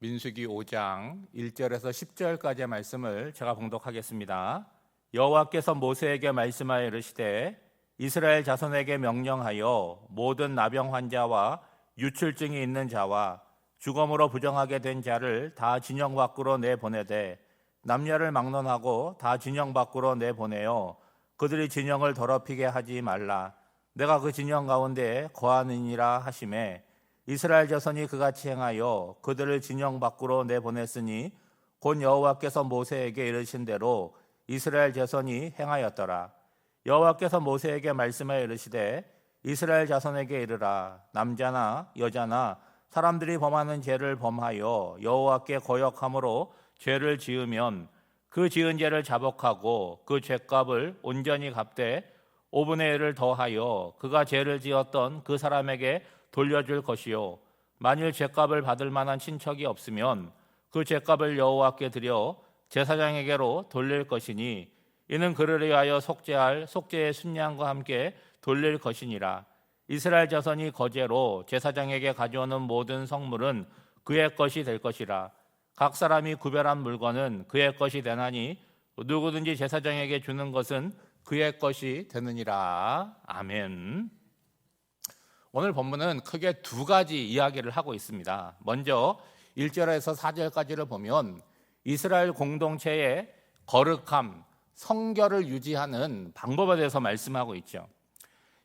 민수기 5장 1절에서 10절까지의 말씀을 제가 봉독하겠습니다. 여호와께서 모세에게 말씀하여 이르시되 이스라엘 자손에게 명령하여 모든 나병 환자와 유출증이 있는 자와 죽음으로 부정하게 된 자를 다 진영 밖으로 내보내되 남녀를 막론하고 다 진영 밖으로 내보내어 그들이 진영을 더럽히게 하지 말라. 내가 그 진영 가운데 거하느니라 하시매 이스라엘 자손이 그같이 행하여 그들을 진영 밖으로 내보냈으니 곧 여호와께서 모세에게 이르신 대로 이스라엘 자손이 행하였더라. 여호와께서 모세에게 말씀하여 이르시되 이스라엘 자손에게 이르라. 남자나 여자나 사람들이 범하는 죄를 범하여 여호와께 거역함으로 죄를 지으면 그 지은 죄를 자복하고 그 죄값을 온전히 갚되 5분의 1을 더하여 그가 죄를 지었던 그 사람에게 돌려줄 것이요 만일 죄값을 받을 만한 친척이 없으면 그 죄값을 여호와께 드려 제사장에게로 돌릴 것이니 이는 그를 위하여 속죄할 속죄의 순양과 함께 돌릴 것이니라. 이스라엘 자손이 거제로 제사장에게 가져오는 모든 성물은 그의 것이 될 것이라. 각 사람이 구별한 물건은 그의 것이 되나니 누구든지 제사장에게 주는 것은 그의 것이 되느니라. 아멘. 오늘 본문은 크게 두 가지 이야기를 하고 있습니다. 먼저 1절에서 4절까지를 보면 이스라엘 공동체의 거룩함, 성결을 유지하는 방법에 대해서 말씀하고 있죠.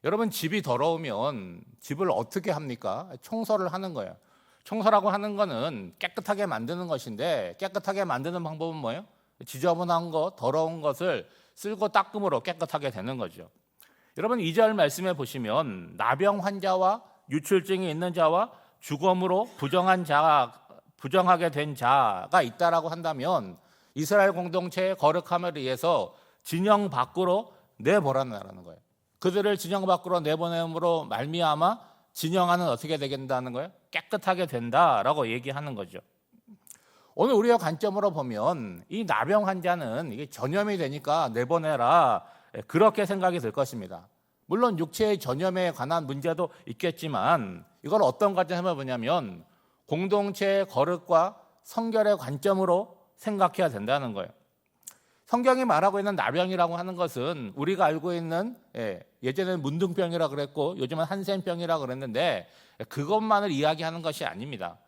여러분, 집이 더러우면 집을 어떻게 합니까? 청소를 하는 거예요. 청소라고 하는 거는 깨끗하게 만드는 것인데 깨끗하게 만드는 방법은 뭐예요? 지저분한 것, 더러운 것을 쓸고 닦음으로 깨끗하게 되는 거죠. 여러분, 2절 말씀에 보시면 나병 환자와 유출증이 있는 자와 죽음으로 부정하게 된 자가 있다라고 한다면 이스라엘 공동체의 거룩함에 의해서 진영 밖으로 내보내라는 거예요. 그들을 진영 밖으로 내보냄으로 말미암아 진영 안은 어떻게 되겠다는 거예요? 깨끗하게 된다라고 얘기하는 거죠. 오늘 우리의 관점으로 보면 이 나병 환자는 이게 전염이 되니까 내보내라, 그렇게 생각이 들 것입니다. 물론 육체의 전염에 관한 문제도 있겠지만 이걸 어떤 관점에서 보냐면 공동체의 거룩과 성결의 관점으로 생각해야 된다는 거예요. 성경이 말하고 있는 나병이라고 하는 것은 우리가 알고 있는 예전에는 문둥병이라 그랬고 요즘은 한센병이라 그랬는데 그것만을 이야기하는 것이 아닙니다.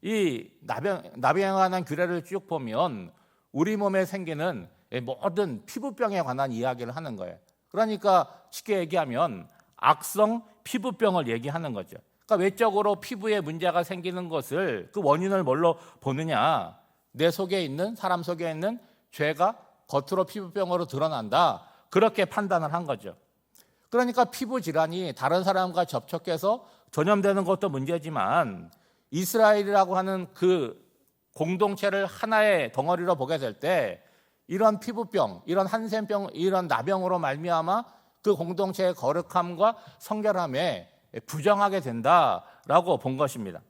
이 나병에 관한 규례를 쭉 보면 우리 몸에 생기는 모든 피부병에 관한 이야기를 하는 거예요. 그러니까 쉽게 얘기하면 악성 피부병을 얘기하는 거죠. 그러니까 외적으로 피부에 문제가 생기는 것을 그 원인을 뭘로 보느냐? 내 속에 있는 사람 속에 있는 죄가 겉으로 피부병으로 드러난다. 그렇게 판단을 한 거죠. 그러니까 피부 질환이 다른 사람과 접촉해서 전염되는 것도 문제지만 이스라엘이라고 하는 그 공동체를 하나의 덩어리로 보게 될 때 이런 피부병, 이런 한센병, 이런 나병으로 말미암아 그 공동체의 거룩함과 성결함에 부정하게 된다라고 본 것입니다.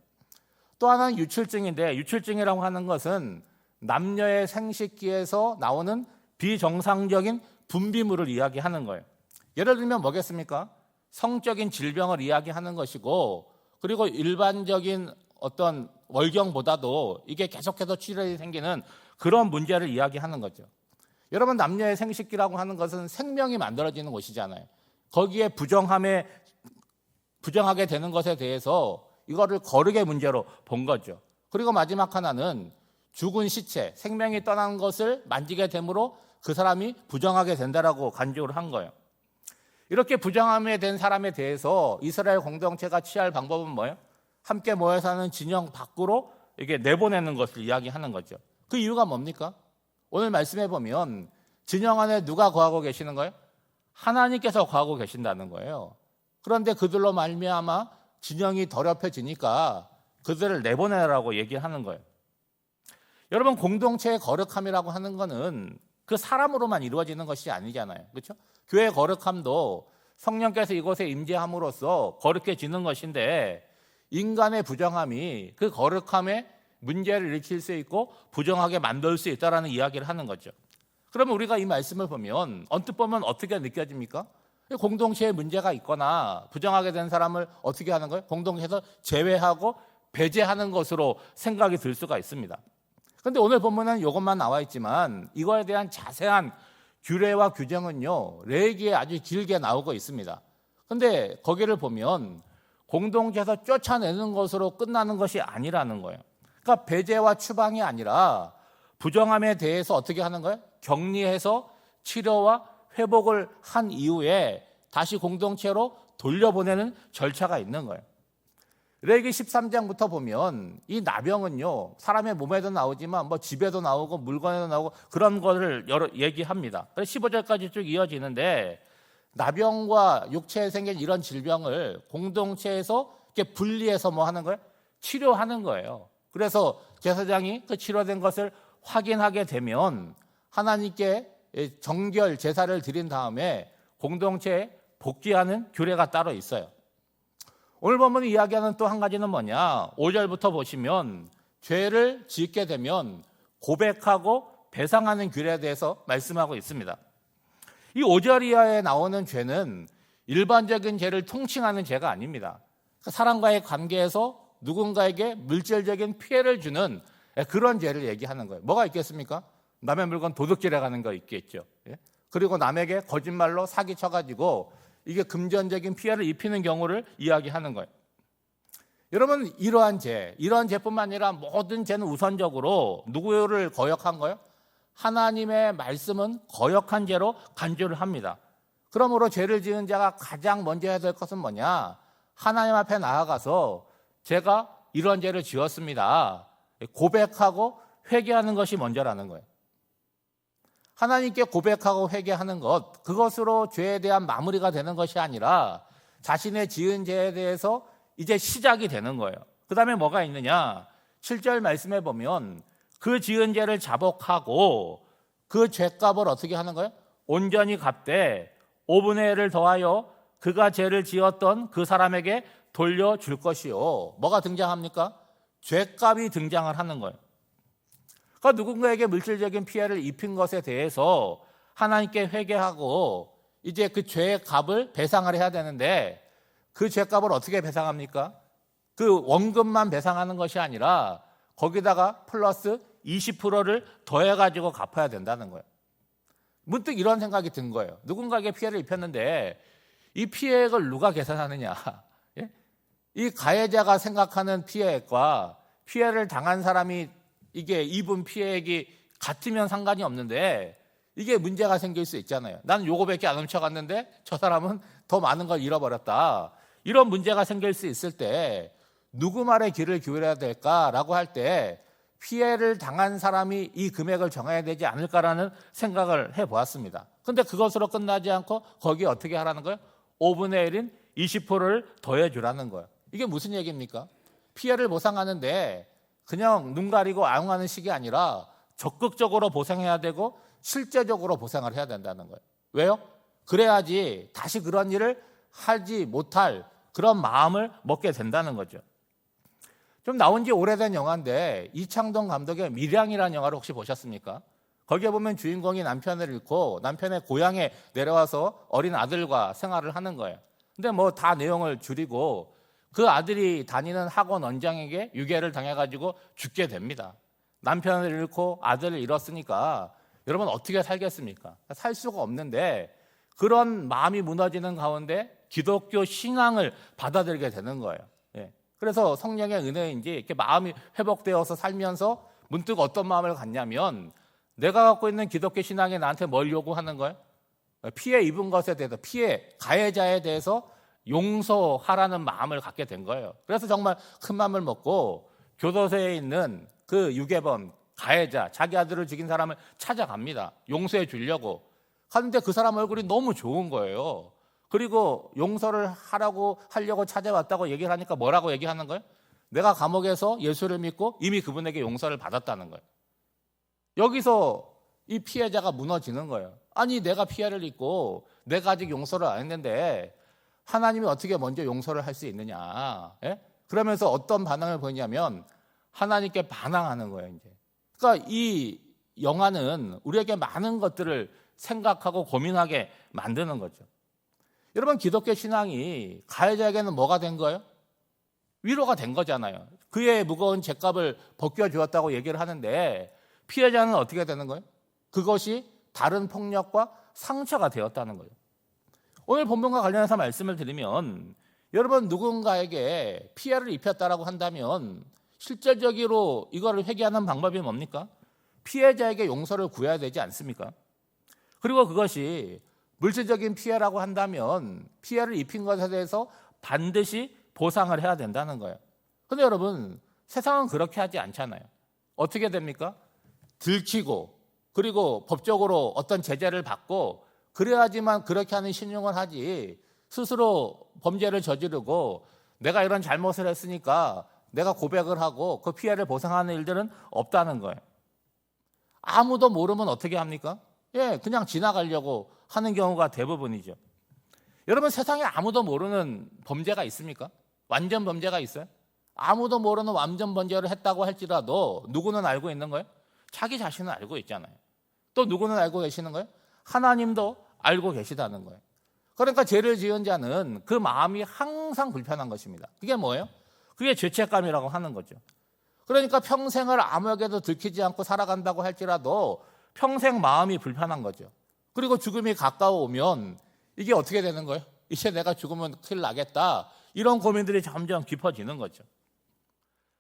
또 하나는 유출증인데 유출증이라고 하는 것은 남녀의 생식기에서 나오는 비정상적인 분비물을 이야기하는 거예요. 예를 들면 뭐겠습니까? 성적인 질병을 이야기하는 것이고 그리고 일반적인 어떤 월경보다도 이게 계속해서 출혈이 생기는 그런 문제를 이야기하는 거죠. 여러분, 남녀의 생식기라고 하는 것은 생명이 만들어지는 곳이잖아요. 거기에 부정하게 되는 것에 대해서 이거를 거룩의 문제로 본 거죠. 그리고 마지막 하나는 죽은 시체, 생명이 떠난 것을 만지게 되므로 그 사람이 부정하게 된다라고 간주를 한 거예요. 이렇게 부정함에 된 사람에 대해서 이스라엘 공동체가 취할 방법은 뭐예요? 함께 모여 사는 진영 밖으로 이게 내보내는 것을 이야기하는 거죠. 그 이유가 뭡니까? 오늘 말씀해 보면 진영 안에 누가 거하고 계시는 거예요? 하나님께서 거하고 계신다는 거예요. 그런데 그들로 말미암아 진영이 더럽혀지니까 그들을 내보내라고 얘기하는 거예요. 여러분, 공동체의 거룩함이라고 하는 거는 그 사람으로만 이루어지는 것이 아니잖아요. 그렇죠? 교회의 거룩함도 성령께서 이곳에 임재함으로써 거룩해지는 것인데 인간의 부정함이 그 거룩함에 문제를 일으킬 수 있고 부정하게 만들 수 있다는 이야기를 하는 거죠. 그러면 우리가 이 말씀을 보면 언뜻 보면 어떻게 느껴집니까? 공동체에 문제가 있거나 부정하게 된 사람을 어떻게 하는 거예요? 공동체에서 제외하고 배제하는 것으로 생각이 들 수가 있습니다. 그런데 오늘 본문은 이것만 나와 있지만 이거에 대한 자세한 규례와 규정은요, 레위기에 아주 길게 나오고 있습니다. 그런데 거기를 보면 공동체에서 쫓아내는 것으로 끝나는 것이 아니라는 거예요. 그러니까 배제와 추방이 아니라 부정함에 대해서 어떻게 하는 거예요? 격리해서 치료와 회복을 한 이후에 다시 공동체로 돌려보내는 절차가 있는 거예요. 레위기 13장부터 보면 이 나병은요, 사람의 몸에도 나오지만 뭐 집에도 나오고 물건에도 나오고 그런 거를 여러 얘기합니다. 그래서 15절까지 쭉 이어지는데 나병과 육체에 생긴 이런 질병을 공동체에서 이렇게 분리해서 뭐 하는 거예요? 치료하는 거예요. 그래서 제사장이 그 치료된 것을 확인하게 되면 하나님께 정결 제사를 드린 다음에 공동체에 복귀하는 규례가 따로 있어요. 오늘 본문이 이야기하는 또 한 가지는 뭐냐? 5절부터 보시면 죄를 짓게 되면 고백하고 배상하는 규례에 대해서 말씀하고 있습니다. 이 5절 이하에 나오는 죄는 일반적인 죄를 통칭하는 죄가 아닙니다. 사람과의 관계에서 누군가에게 물질적인 피해를 주는 그런 죄를 얘기하는 거예요. 뭐가 있겠습니까? 남의 물건 도둑질해 가는 거 있겠죠. 그리고 남에게 거짓말로 사기쳐가지고 이게 금전적인 피해를 입히는 경우를 이야기하는 거예요. 여러분, 이러한 죄뿐만 아니라 모든 죄는 우선적으로 누구를 거역한 거예요? 하나님의 말씀은 거역한 죄로 간주를 합니다. 그러므로 죄를 지은 자가 가장 먼저 해야 될 것은 뭐냐? 하나님 앞에 나아가서 제가 이런 죄를 지었습니다. 고백하고 회개하는 것이 먼저라는 거예요. 하나님께 고백하고 회개하는 것, 그것으로 죄에 대한 마무리가 되는 것이 아니라 자신의 지은 죄에 대해서 이제 시작이 되는 거예요. 그 다음에 뭐가 있느냐? 7절 말씀에 보면 그 지은 죄를 자복하고 그 죄값을 어떻게 하는 거예요? 온전히 갚되 5분의 1을 더하여 그가 죄를 지었던 그 사람에게 돌려줄 것이요. 뭐가 등장합니까? 죄값이 등장을 하는 거예요. 그러니까 누군가에게 물질적인 피해를 입힌 것에 대해서 하나님께 회개하고 이제 그 죄의 값을 배상을 해야 되는데 그 죄값을 어떻게 배상합니까? 그 원금만 배상하는 것이 아니라 거기다가 플러스 20%를 더해가지고 갚아야 된다는 거예요. 문득 이런 생각이 든 거예요. 누군가에게 피해를 입혔는데 이 피해액을 누가 계산하느냐? 예? 이 가해자가 생각하는 피해액과 피해를 당한 사람이 이게 입은 피해액이 같으면 상관이 없는데 이게 문제가 생길 수 있잖아요. 나는 요거밖에 안 훔쳐갔는데 저 사람은 더 많은 걸 잃어버렸다. 이런 문제가 생길 수 있을 때 누구 말에 귀를 기울여야 될까라고 할 때 피해를 당한 사람이 이 금액을 정해야 되지 않을까라는 생각을 해보았습니다. 그런데 그것으로 끝나지 않고 거기에 어떻게 하라는 거예요? 5분의 1인 20%를 더해주라는 거예요. 이게 무슨 얘기입니까? 피해를 보상하는데 그냥 눈 가리고 아웅하는 식이 아니라 적극적으로 보상해야 되고 실제적으로 보상을 해야 된다는 거예요. 왜요? 그래야지 다시 그런 일을 하지 못할 그런 마음을 먹게 된다는 거죠. 좀 나온 지 오래된 영화인데 이창동 감독의 밀양이라는 영화를 혹시 보셨습니까? 거기에 보면 주인공이 남편을 잃고 남편의 고향에 내려와서 어린 아들과 생활을 하는 거예요. 근데 뭐 다 내용을 줄이고 그 아들이 다니는 학원 원장에게 유괴를 당해가지고 죽게 됩니다. 남편을 잃고 아들을 잃었으니까 여러분 어떻게 살겠습니까? 살 수가 없는데 그런 마음이 무너지는 가운데 기독교 신앙을 받아들이게 되는 거예요. 그래서 성령의 은혜인지 이렇게 마음이 회복되어서 살면서 문득 어떤 마음을 갖냐면 내가 갖고 있는 기독교 신앙이 나한테 뭘 요구하는 거예요? 피해 입은 것에 대해서 가해자에 대해서 용서하라는 마음을 갖게 된 거예요. 그래서 정말 큰 마음을 먹고 교도소에 있는 그 유괴범, 가해자, 자기 아들을 죽인 사람을 찾아갑니다. 용서해 주려고. 하는데 그 사람 얼굴이 너무 좋은 거예요. 그리고 용서를 하려고 찾아왔다고 얘기를 하니까 뭐라고 얘기하는 거예요? 내가 감옥에서 예수를 믿고 이미 그분에게 용서를 받았다는 거예요. 여기서 이 피해자가 무너지는 거예요. 아니 내가 피해를 입고 내가 아직 용서를 안 했는데 하나님이 어떻게 먼저 용서를 할 수 있느냐. 그러면서 어떤 반응을 보이냐면 하나님께 반항하는 거예요. 이제. 그러니까 이 영화는 우리에게 많은 것들을 생각하고 고민하게 만드는 거죠. 여러분 기독교 신앙이 가해자에게는 뭐가 된 거예요? 위로가 된 거잖아요. 그의 무거운 죄값을 벗겨주었다고 얘기를 하는데 피해자는 어떻게 되는 거예요? 그것이 다른 폭력과 상처가 되었다는 거예요. 오늘 본문과 관련해서 말씀을 드리면 여러분 누군가에게 피해를 입혔다라고 한다면 실질적으로 이거를 회개하는 방법이 뭡니까? 피해자에게 용서를 구해야 되지 않습니까? 그리고 그것이 물질적인 피해라고 한다면 피해를 입힌 것에 대해서 반드시 보상을 해야 된다는 거예요. 그런데 여러분 세상은 그렇게 하지 않잖아요. 어떻게 됩니까? 들키고 그리고 법적으로 어떤 제재를 받고 그래야지만 그렇게 하는 신용을 하지 스스로 범죄를 저지르고 내가 이런 잘못을 했으니까 내가 고백을 하고 그 피해를 보상하는 일들은 없다는 거예요. 아무도 모르면 어떻게 합니까? 그냥 지나가려고 하는 경우가 대부분이죠. 여러분 세상에 아무도 모르는 범죄가 있습니까? 완전 범죄가 있어요? 아무도 모르는 완전 범죄를 했다고 할지라도 누구는 알고 있는 거예요? 자기 자신은 알고 있잖아요. 또 누구는 알고 계시는 거예요? 하나님도 알고 계시다는 거예요. 그러니까 죄를 지은 자는 그 마음이 항상 불편한 것입니다. 그게 뭐예요? 그게 죄책감이라고 하는 거죠. 그러니까 평생을 아무에게도 들키지 않고 살아간다고 할지라도 평생 마음이 불편한 거죠. 그리고 죽음이 가까워오면 이게 어떻게 되는 거예요? 이제 내가 죽으면 큰일 나겠다. 이런 고민들이 점점 깊어지는 거죠.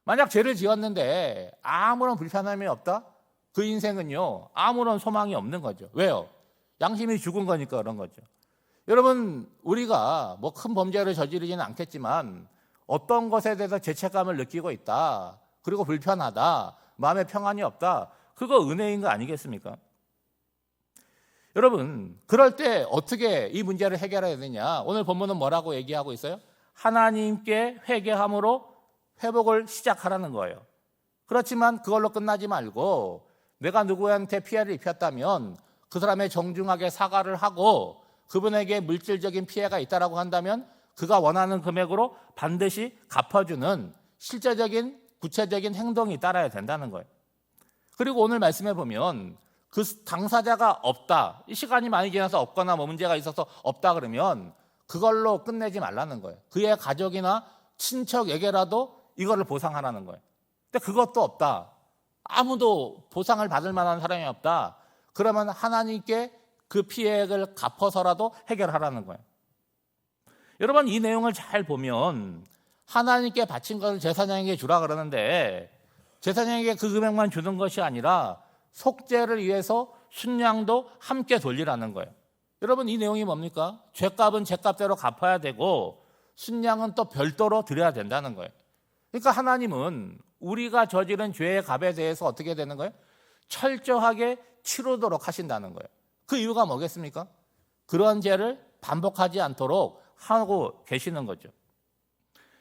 만약 죄를 지었는데 아무런 불편함이 없다? 그 인생은요 아무런 소망이 없는 거죠. 왜요? 양심이 죽은 거니까 그런 거죠. 여러분 우리가 뭐 큰 범죄를 저지르지는 않겠지만 어떤 것에 대해서 죄책감을 느끼고 있다. 그리고 불편하다. 마음에 평안이 없다. 그거 은혜인 거 아니겠습니까? 여러분 그럴 때 어떻게 이 문제를 해결해야 되냐? 오늘 본문은 뭐라고 얘기하고 있어요? 하나님께 회개함으로 회복을 시작하라는 거예요. 그렇지만 그걸로 끝나지 말고 내가 누구한테 피해를 입혔다면 그 사람의 정중하게 사과를 하고 그분에게 물질적인 피해가 있다라고 한다면 그가 원하는 금액으로 반드시 갚아주는 실제적인 구체적인 행동이 따라야 된다는 거예요. 그리고 오늘 말씀해 보면 그 당사자가 없다, 시간이 많이 지나서 없거나 뭐 문제가 있어서 없다 그러면 그걸로 끝내지 말라는 거예요. 그의 가족이나 친척에게라도 이거를 보상하라는 거예요. 근데 그것도 없다. 아무도 보상을 받을 만한 사람이 없다. 그러면 하나님께 그 피해를 갚아서라도 해결하라는 거예요. 여러분 이 내용을 잘 보면 하나님께 바친 것을 제사장에게 주라 그러는데 제사장에게 그 금액만 주는 것이 아니라 속죄를 위해서 순양도 함께 돌리라는 거예요. 여러분 이 내용이 뭡니까? 죄값은 죄값대로 갚아야 되고 순양은 또 별도로 드려야 된다는 거예요. 그러니까 하나님은 우리가 저지른 죄의 값에 대해서 어떻게 되는 거예요? 철저하게 치르도록 하신다는 거예요. 그 이유가 뭐겠습니까? 그런 죄를 반복하지 않도록 하고 계시는 거죠.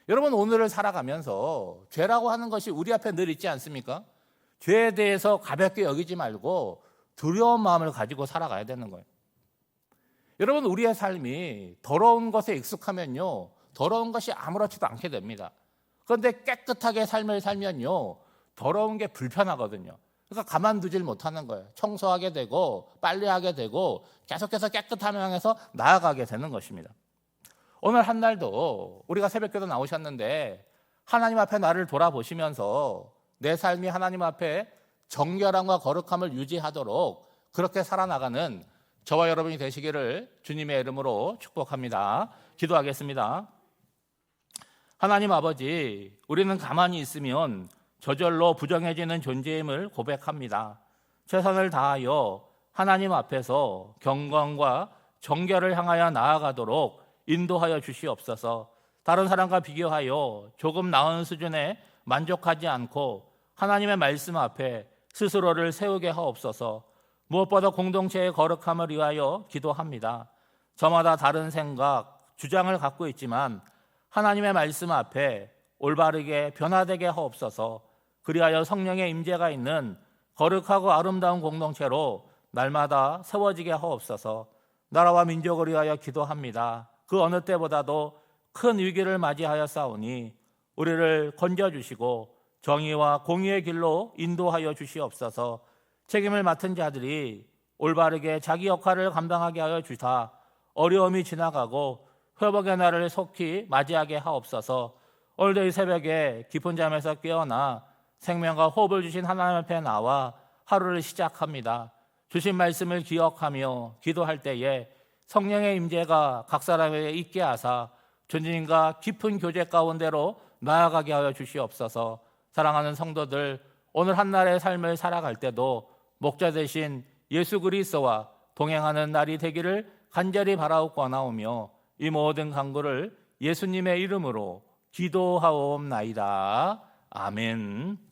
여러분 오늘을 살아가면서 죄라고 하는 것이 우리 앞에 늘 있지 않습니까? 죄에 대해서 가볍게 여기지 말고 두려운 마음을 가지고 살아가야 되는 거예요. 여러분 우리의 삶이 더러운 것에 익숙하면요 더러운 것이 아무렇지도 않게 됩니다. 그런데 깨끗하게 삶을 살면요 더러운 게 불편하거든요. 그러니까 가만두질 못하는 거예요. 청소하게 되고 빨래하게 되고 계속해서 깨끗함을 향해서 나아가게 되는 것입니다. 오늘 한 날도 우리가 새벽기도 나오셨는데 하나님 앞에 나를 돌아보시면서 내 삶이 하나님 앞에 정결함과 거룩함을 유지하도록 그렇게 살아나가는 저와 여러분이 되시기를 주님의 이름으로 축복합니다. 기도하겠습니다. 하나님 아버지, 우리는 가만히 있으면 저절로 부정해지는 존재임을 고백합니다. 최선을 다하여 하나님 앞에서 경건과 정결을 향하여 나아가도록 인도하여 주시옵소서. 다른 사람과 비교하여 조금 나은 수준에 만족하지 않고 하나님의 말씀 앞에 스스로를 세우게 하옵소서. 무엇보다 공동체의 거룩함을 위하여 기도합니다. 저마다 다른 생각, 주장을 갖고 있지만 하나님의 말씀 앞에 올바르게 변화되게 하옵소서. 그리하여 성령의 임재가 있는 거룩하고 아름다운 공동체로 날마다 세워지게 하옵소서. 나라와 민족을 위하여 기도합니다. 그 어느 때보다도 큰 위기를 맞이하여 싸우니 우리를 건져주시고 정의와 공의의 길로 인도하여 주시옵소서. 책임을 맡은 자들이 올바르게 자기 역할을 감당하게 하여 주사 어려움이 지나가고 회복의 날을 속히 맞이하게 하옵소서. 오늘도 이 새벽에 깊은 잠에서 깨어나 생명과 호흡을 주신 하나님 앞에 나와 하루를 시작합니다. 주신 말씀을 기억하며 기도할 때에 성령의 임재가 각 사람에게 있게 하사 주님과 깊은 교제 가운데로 나아가게 하여 주시옵소서. 사랑하는 성도들, 오늘 한날의 삶을 살아갈 때도 목자 되신 예수 그리스도와 동행하는 날이 되기를 간절히 바라옵고나오며 이 모든 간구를 예수님의 이름으로 기도하옵나이다. 아멘.